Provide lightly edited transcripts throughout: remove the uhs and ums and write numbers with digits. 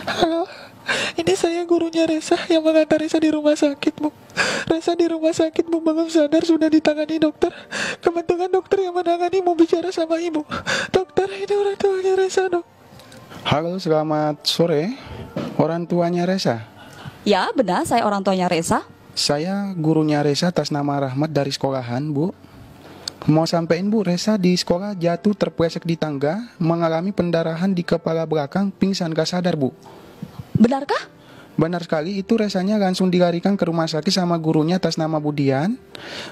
Halo, ini saya gurunya Resa yang mengantar Resa di rumah sakit, Bu. Resa di rumah sakit, Bu, belum sadar, sudah ditangani dokter. Kebetulan dokter yang menangani mau bicara sama Ibu. Dokter, ini orang tuanya Resa, Dok. Halo, selamat sore. Orang tuanya Resa. Ya, benar, saya orang tuanya Resa. Saya gurunya Resa atas nama Rahmat dari sekolahan, Bu. Mau sampein, Bu, Resa di sekolah jatuh terpleset di tangga, mengalami pendarahan di kepala belakang, pingsan gak sadar, Bu. Benarkah? Benar sekali, itu Resanya langsung dilarikan ke rumah sakit sama gurunya atas nama Budian.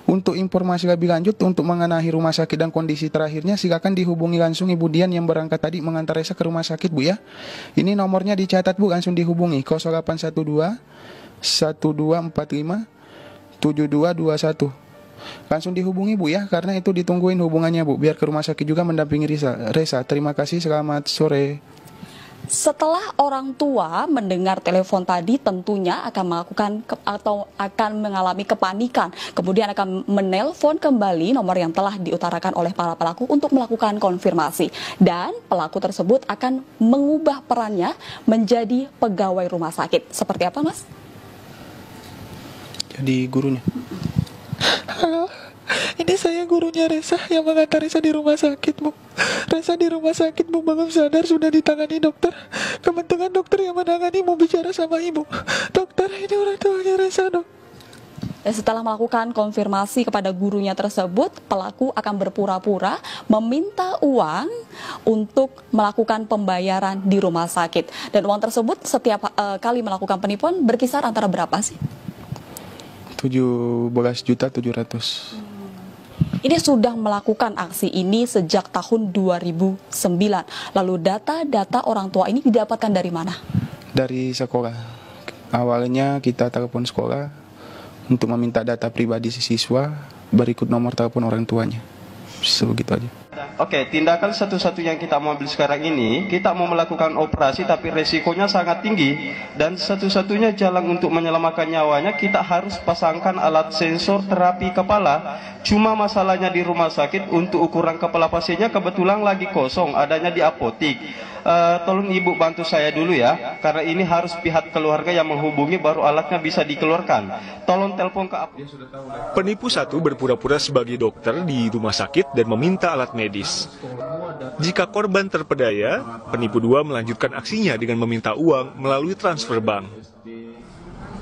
Untuk informasi lebih lanjut, untuk mengenai rumah sakit dan kondisi terakhirnya, silakan dihubungi langsung Ibu Dian yang berangkat tadi mengantar Resa ke rumah sakit, Bu, ya. Ini nomornya dicatat, Bu, langsung dihubungi 0812 1245 7221. Langsung dihubungi, Bu, ya, karena itu ditungguin hubungannya, Bu, biar ke rumah sakit juga mendampingi Resa. Terima kasih, selamat sore. Setelah orang tua mendengar telepon tadi, tentunya akan melakukan atau akan mengalami kepanikan. Kemudian akan menelpon kembali nomor yang telah diutarakan oleh para pelaku untuk melakukan konfirmasi. Dan pelaku tersebut akan mengubah perannya menjadi pegawai rumah sakit. Seperti apa, Mas? Jadi gurunya. Halo, ini saya gurunya Resa yang mengantar Resa di rumah sakit, Bu. Resa di rumah sakit, Bu, belum sadar, sudah ditangani dokter. Kebetulan dokter yang menangani mau bicara sama Ibu. Dokter, ini orang tuanya Resa, Dok. Dan setelah melakukan konfirmasi kepada gurunya tersebut, pelaku akan berpura-pura meminta uang untuk melakukan pembayaran di rumah sakit. Dan uang tersebut setiap kali melakukan penipuan berkisar antara berapa sih? 17.700.000. Ini sudah melakukan aksi ini sejak tahun 2009. Lalu data-data orang tua ini didapatkan dari mana? Dari sekolah. Awalnya kita telepon sekolah untuk meminta data pribadi siswa, berikut nomor telepon orang tuanya. Sebegitu aja. Oke, tindakan satu-satunya yang kita mau ambil sekarang ini, kita mau melakukan operasi tapi resikonya sangat tinggi. Dan satu-satunya jalan untuk menyelamatkan nyawanya, kita harus pasangkan alat sensor terapi kepala. Cuma masalahnya di rumah sakit, untuk ukuran kepala pasiennya kebetulan lagi kosong, adanya di apotik. Tolong Ibu bantu saya dulu ya, karena ini harus pihak keluarga yang menghubungi baru alatnya bisa dikeluarkan. Tolong telepon ke apotik. Penipu satu berpura-pura sebagai dokter di rumah sakit dan meminta alat medis. Jika korban terpedaya, penipu dua melanjutkan aksinya dengan meminta uang melalui transfer bank.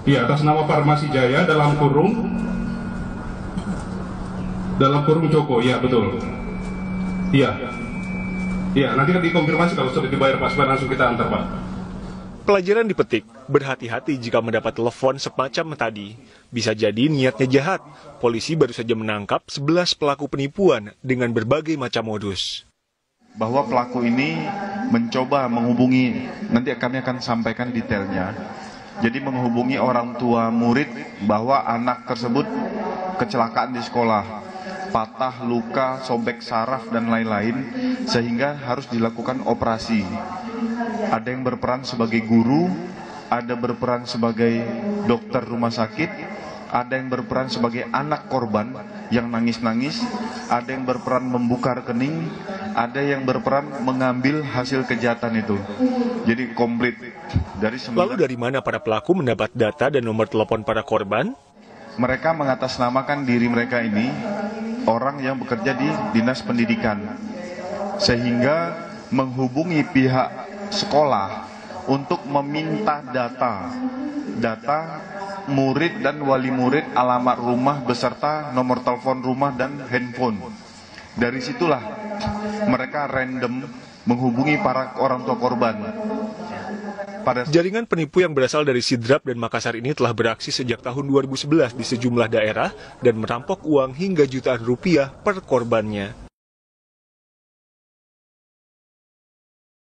Iya, atas nama Farmasi Jaya dalam kurung Joko, ya betul. Iya. Iya, nanti kan dikonfirmasi kalau sudah dibayar Pak, supaya langsung kita antar, Pak. Pelajaran dipetik, berhati-hati jika mendapat telepon semacam tadi. Bisa jadi niatnya jahat. Polisi baru saja menangkap 11 pelaku penipuan dengan berbagai macam modus. Bahwa pelaku ini mencoba menghubungi, nanti kami akan sampaikan detailnya. Jadi menghubungi orang tua murid bahwa anak tersebut kecelakaan di sekolah, patah, luka, sobek saraf, dan lain-lain, sehingga harus dilakukan operasi. Ada yang berperan sebagai guru, ada berperan sebagai dokter rumah sakit, ada yang berperan sebagai anak korban yang nangis-nangis, ada yang berperan membuka rekening, ada yang berperan mengambil hasil kejahatan itu. Jadi komplit. Lalu dari mana para pelaku mendapat data dan nomor telepon para korban? Mereka mengatasnamakan diri mereka ini orang yang bekerja di Dinas Pendidikan, sehingga menghubungi pihak sekolah untuk meminta data murid dan wali murid, alamat rumah beserta nomor telepon rumah dan handphone. Dari situlah mereka random menghubungi para orang tua korban. Jaringan penipu yang berasal dari Sidrap dan Makassar ini telah beraksi sejak tahun 2011 di sejumlah daerah dan merampok uang hingga jutaan rupiah per korbannya.